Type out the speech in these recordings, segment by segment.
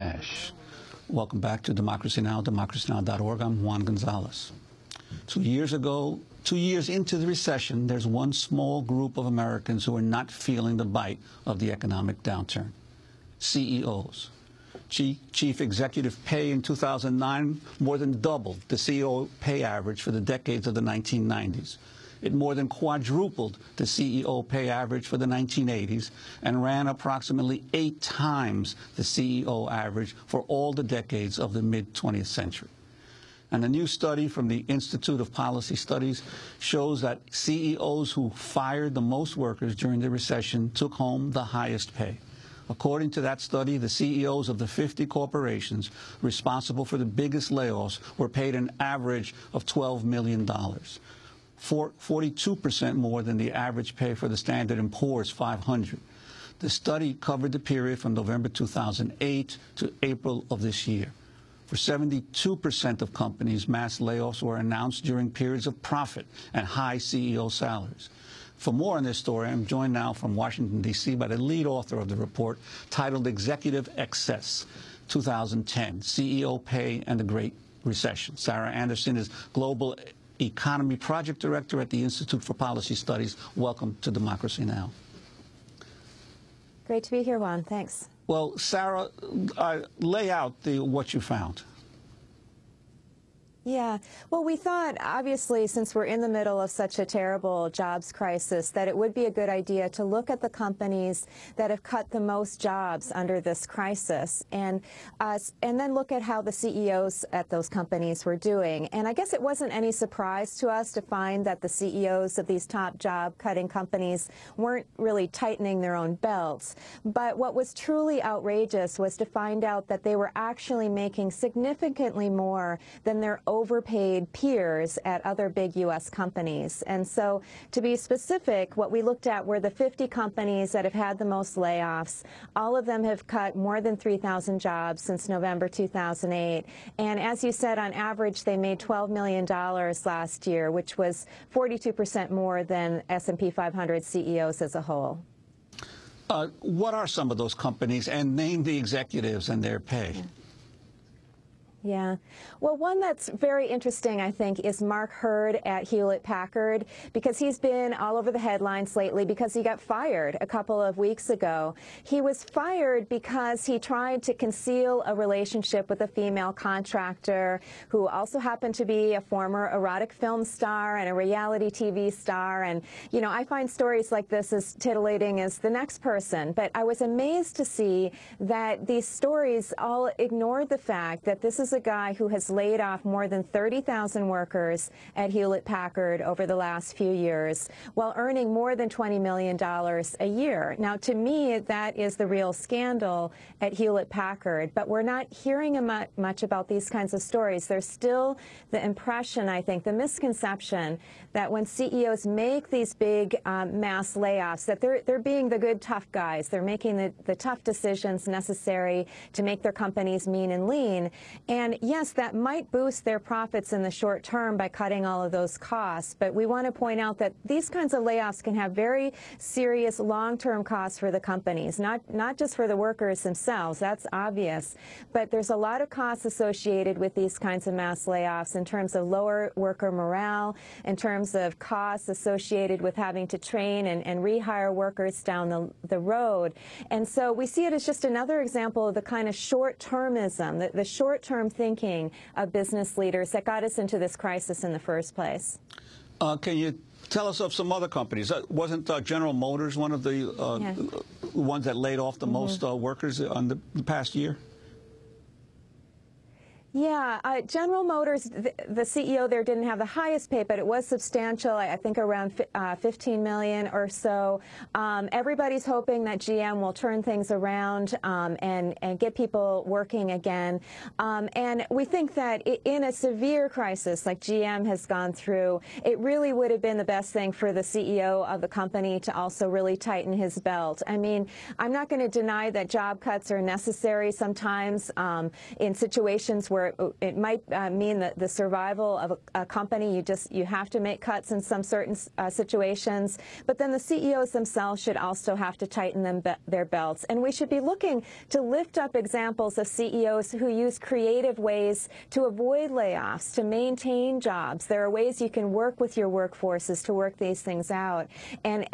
Ash. Welcome back to Democracy Now!, democracynow.org. I'm Juan Gonzalez. 2 years ago, 2 years into the recession, there's one small group of Americans who are not feeling the bite of the economic downturn: CEOs. Chief executive pay in 2009 more than doubled the CEO pay average for the decades of the 1990s. It more than quadrupled the CEO pay average for the 1980s and ran approximately 8 times the CEO average for all the decades of the mid-20th century. And a new study from the Institute of Policy Studies shows that CEOs who fired the most workers during the recession took home the highest pay. According to that study, the CEOs of the 50 corporations responsible for the biggest layoffs were paid an average of $12 million. 42% more than the average pay for the Standard & Poor's 500. The study covered the period from November 2008 to April of this year. For 72% of companies, mass layoffs were announced during periods of profit and high CEO salaries. For more on this story, I'm joined now from Washington, D.C. by the lead author of the report titled Executive Excess, 2010, CEO Pay and the Great Recession. Sarah Anderson is Global Economy Project Director at the Institute for Policy Studies. Welcome to Democracy Now! Great to be here, Juan. Thanks. Well, Sarah, lay out what you found. Yeah. Well, we thought, obviously, since we're in the middle of such a terrible jobs crisis, that it would be a good idea to look at the companies that have cut the most jobs under this crisis and then look at how the CEOs at those companies were doing. And I guess it wasn't any surprise to us to find that the CEOs of these top job-cutting companies weren't really tightening their own belts. But what was truly outrageous was to find out that they were actually making significantly more than their overpaid peers at other big U.S. companies. And so, to be specific, what we looked at were the 50 companies that have had the most layoffs. All of them have cut more than 3,000 jobs since November 2008. And as you said, on average, they made $12 million last year, which was 42% more than S&P 500 CEOs as a whole. What are some of those companies, and name the executives and their pay? Yeah. Well, one that's very interesting, I think, is Mark Hurd at Hewlett-Packard, because he's been all over the headlines lately because he got fired a couple of weeks ago. He was fired because he tried to conceal a relationship with a female contractor who also happened to be a former erotic film star and a reality TV star. And, you know, I find stories like this as titillating as the next person. But I was amazed to see that these stories all ignored the fact that this is a guy who has laid off more than 30,000 workers at Hewlett-Packard over the last few years, while earning more than $20 million a year. Now, to me, that is the real scandal at Hewlett-Packard, but we're not hearing much about these kinds of stories. There's still the impression, I think, the misconception that when CEOs make these big mass layoffs, that they're being the good, tough guys. They're making the tough decisions necessary to make their companies mean and lean. And yes, that might boost their profits in the short term by cutting all of those costs. But we want to point out that these kinds of layoffs can have very serious long-term costs for the companies, not just for the workers themselves. That's obvious. But there's a lot of costs associated with these kinds of mass layoffs in terms of lower worker morale, in terms of costs associated with having to train and rehire workers down the road. And so we see it as just another example of the kind of short-termism, the short-term thinking of business leaders that got us into this crisis in the first place. Can you tell us of some other companies? Wasn't General Motors one of the ones that laid off the most workers on the past year? Yeah, General Motors, the CEO there didn't have the highest pay, but it was substantial, I think around $15 million or so. Everybody's hoping that GM will turn things around and get people working again. And we think that in a severe crisis like GM has gone through, it really would have been the best thing for the CEO of the company to also really tighten his belt. I mean, I'm not going to deny that job cuts are necessary sometimes in situations where or it might mean that the survival of a company, you have to make cuts in some certain situations. But then the CEOs themselves should also have to tighten their belts. And we should be looking to lift up examples of CEOs who use creative ways to avoid layoffs, to maintain jobs. There are ways you can work with your workforces to work these things out. And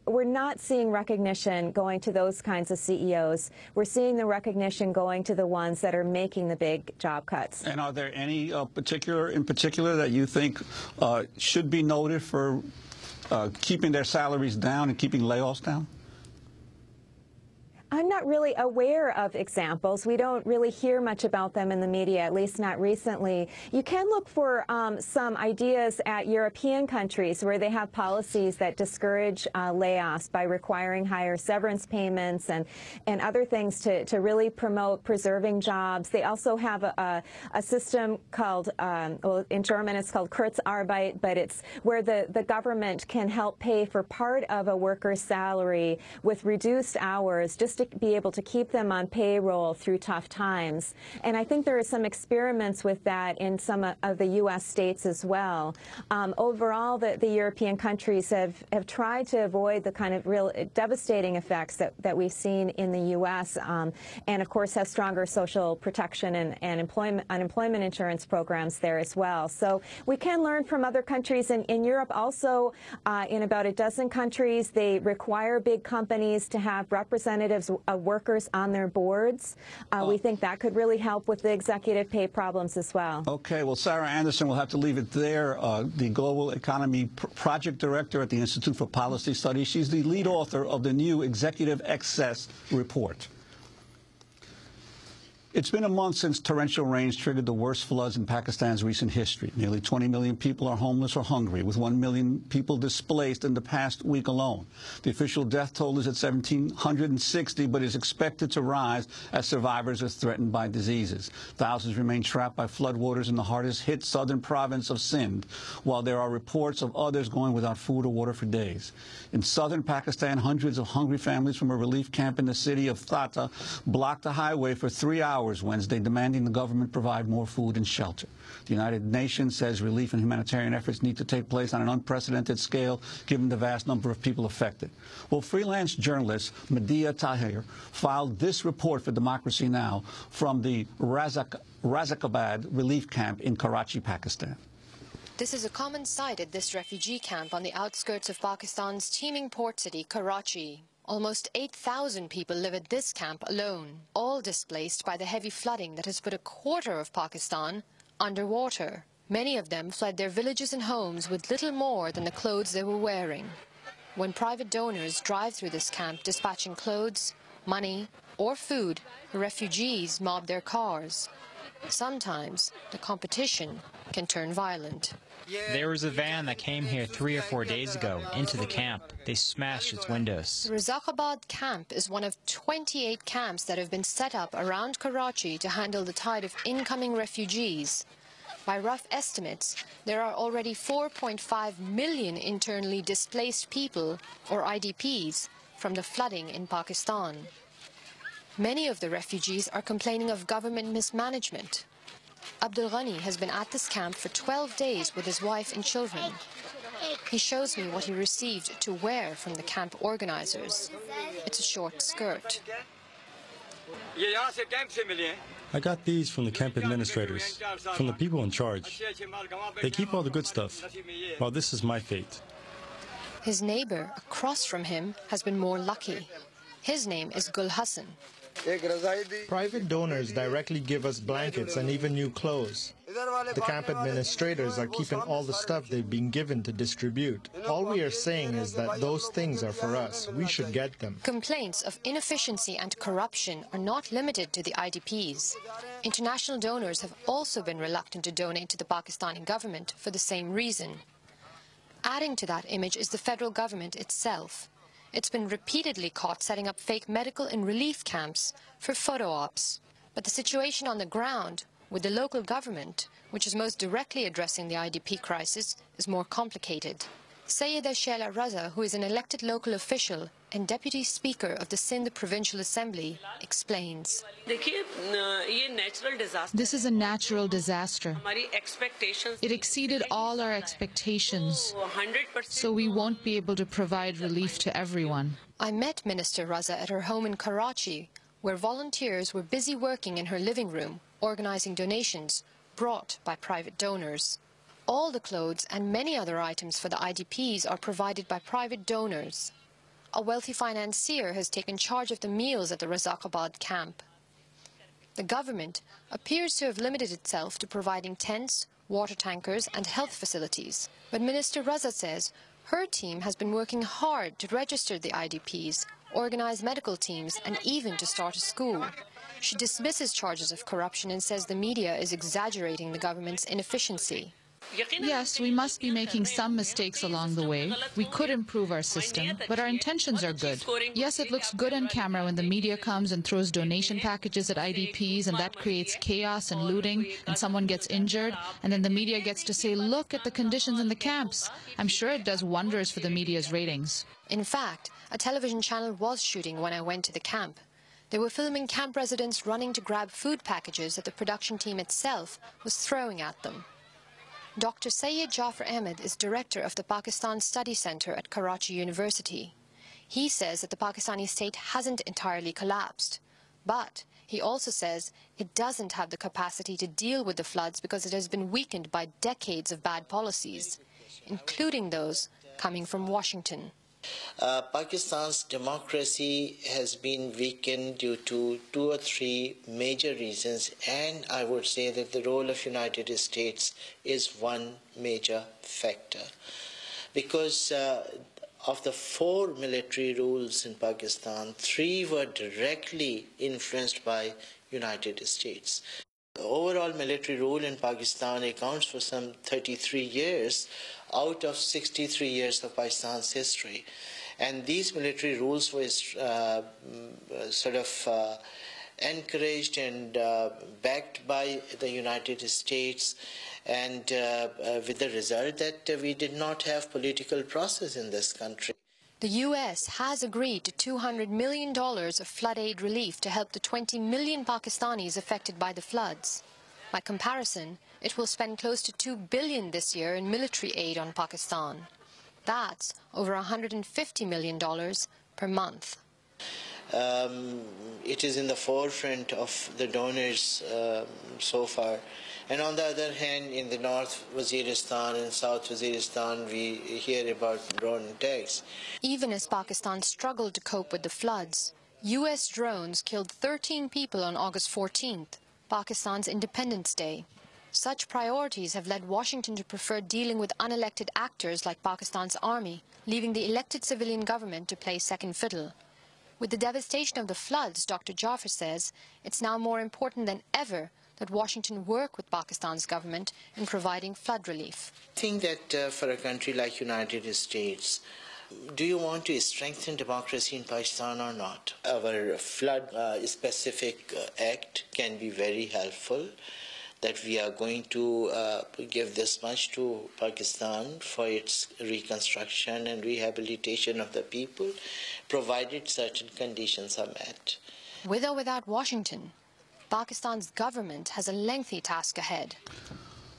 we're not seeing recognition going to those kinds of CEOs. We're seeing the recognition going to the ones that are making the big job cuts. And are there any in particular that you think should be noted for keeping their salaries down and keeping layoffs down? I'm not really aware of examples. We don't really hear much about them in the media, at least not recently. You can look for some ideas at European countries where they have policies that discourage layoffs by requiring higher severance payments and other things to really promote preserving jobs. They also have a system called, well, in German it's called Kurzarbeit, but it's where the government can help pay for part of a worker's salary with reduced hours just to be able to keep them on payroll through tough times. And I think there are some experiments with that in some of the U.S. states as well. Overall, the European countries have tried to avoid the kind of real devastating effects that we've seen in the U.S. And, of course, have stronger social protection and unemployment insurance programs there as well. So we can learn from other countries. In Europe also, in about a dozen countries, they require big companies to have representatives of workers on their boards. We think that could really help with the executive pay problems as well. Okay, well, Sarah Anderson, we'll have to leave it there. The Global Economy Project Director at the Institute for Policy Studies. She's the lead author of the new Executive Excess Report. It's been a month since torrential rains triggered the worst floods in Pakistan's recent history. Nearly 20 million people are homeless or hungry, with 1 million people displaced in the past week alone. The official death toll is at 1,760, but is expected to rise as survivors are threatened by diseases. Thousands remain trapped by floodwaters in the hardest-hit southern province of Sindh, while there are reports of others going without food or water for days. In southern Pakistan, hundreds of hungry families from a relief camp in the city of Thatta blocked the highway for 3 hours Wednesday, demanding the government provide more food and shelter. The United Nations says relief and humanitarian efforts need to take place on an unprecedented scale, given the vast number of people affected. Well, freelance journalist Medea Tahir filed this report for Democracy Now! From the Razakabad relief camp in Karachi, Pakistan. This is a common sight at this refugee camp on the outskirts of Pakistan's teeming port city, Karachi. Almost 8,000 people live at this camp alone, all displaced by the heavy flooding that has put a quarter of Pakistan underwater. Many of them fled their villages and homes with little more than the clothes they were wearing. When private donors drive through this camp dispatching clothes, money, or food, the refugees mob their cars. Sometimes the competition can turn violent. There was a van that came here 3 or 4 days ago into the camp. They smashed its windows. The Razakabad camp is one of 28 camps that have been set up around Karachi to handle the tide of incoming refugees. By rough estimates, there are already 4.5 million internally displaced people, or IDPs, from the flooding in Pakistan. Many of the refugees are complaining of government mismanagement. Abdul Ghani has been at this camp for 12 days with his wife and children. He shows me what he received to wear from the camp organizers. It's a short skirt. I got these from the camp administrators, from the people in charge. They keep all the good stuff, while this is my fate. His neighbor across from him has been more lucky. His name is Gul Hassan. Private donors directly give us blankets and even new clothes. The camp administrators are keeping all the stuff they've been given to distribute. All we are saying is that those things are for us. We should get them. Complaints of inefficiency and corruption are not limited to the IDPs. International donors have also been reluctant to donate to the Pakistani government for the same reason. Adding to that image is the federal government itself. It's been repeatedly caught setting up fake medical and relief camps for photo ops. But the situation on the ground with the local government, which is most directly addressing the IDP crisis, is more complicated. Sayyida Shaila Raza, who is an elected local official, and Deputy Speaker of the Sindh Provincial Assembly, explains. This is a natural disaster. It exceeded all our expectations, so we won't be able to provide relief to everyone. I met Minister Raza at her home in Karachi, where volunteers were busy working in her living room, organizing donations brought by private donors. All the clothes and many other items for the IDPs are provided by private donors. A wealthy financier has taken charge of the meals at the Razakabad camp. The government appears to have limited itself to providing tents, water tankers and health facilities. But Minister Raza says her team has been working hard to register the IDPs, organize medical teams and even to start a school. She dismisses charges of corruption and says the media is exaggerating the government's inefficiency. Yes, we must be making some mistakes along the way. We could improve our system, but our intentions are good. Yes, it looks good on camera when the media comes and throws donation packages at IDPs, and that creates chaos and looting, and someone gets injured, and then the media gets to say, look at the conditions in the camps. I'm sure it does wonders for the media's ratings. In fact, a television channel was shooting when I went to the camp. They were filming camp residents running to grab food packages that the production team itself was throwing at them. Dr. Syed Jafar Ahmed is director of the Pakistan Study Center at Karachi University. He says that the Pakistani state hasn't entirely collapsed, but he also says it doesn't have the capacity to deal with the floods because it has been weakened by decades of bad policies, including those coming from Washington. Pakistan's democracy has been weakened due to 2 or 3 major reasons, and I would say that the role of United States is one major factor. Because of the 4 military rules in Pakistan, 3 were directly influenced by United States. The overall military rule in Pakistan accounts for some 33 years out of 63 years of Pakistan's history. And these military rules were encouraged and backed by the United States, and with the result that we did not have political process in this country. The U.S. has agreed to $200 million of flood aid relief to help the 20 million Pakistanis affected by the floods. By comparison, it will spend close to $2 billion this year in military aid on Pakistan. That's over $150 million per month. It is in the forefront of the donors so far. And on the other hand, in the North Waziristan and South Waziristan, we hear about drone attacks. Even as Pakistan struggled to cope with the floods, U.S. drones killed 13 people on August 14th, Pakistan's Independence Day. Such priorities have led Washington to prefer dealing with unelected actors like Pakistan's army, leaving the elected civilian government to play second fiddle. With the devastation of the floods, Dr. Jafar says it's now more important than ever that Washington work with Pakistan's government in providing flood relief. I think that for a country like United States, do you want to strengthen democracy in Pakistan or not? Our flood-specific act can be very helpful, that we are going to give this much to Pakistan for its reconstruction and rehabilitation of the people, provided certain conditions are met. With or without Washington, Pakistan's government has a lengthy task ahead.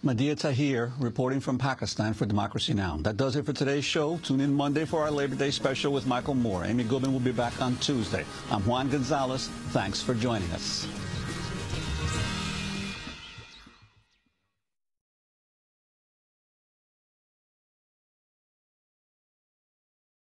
Madhya Tahir reporting from Pakistan for Democracy Now! That does it for today's show. Tune in Monday for our Labor Day special with Michael Moore. Amy Goodman will be back on Tuesday. I'm Juan Gonzalez. Thanks for joining us.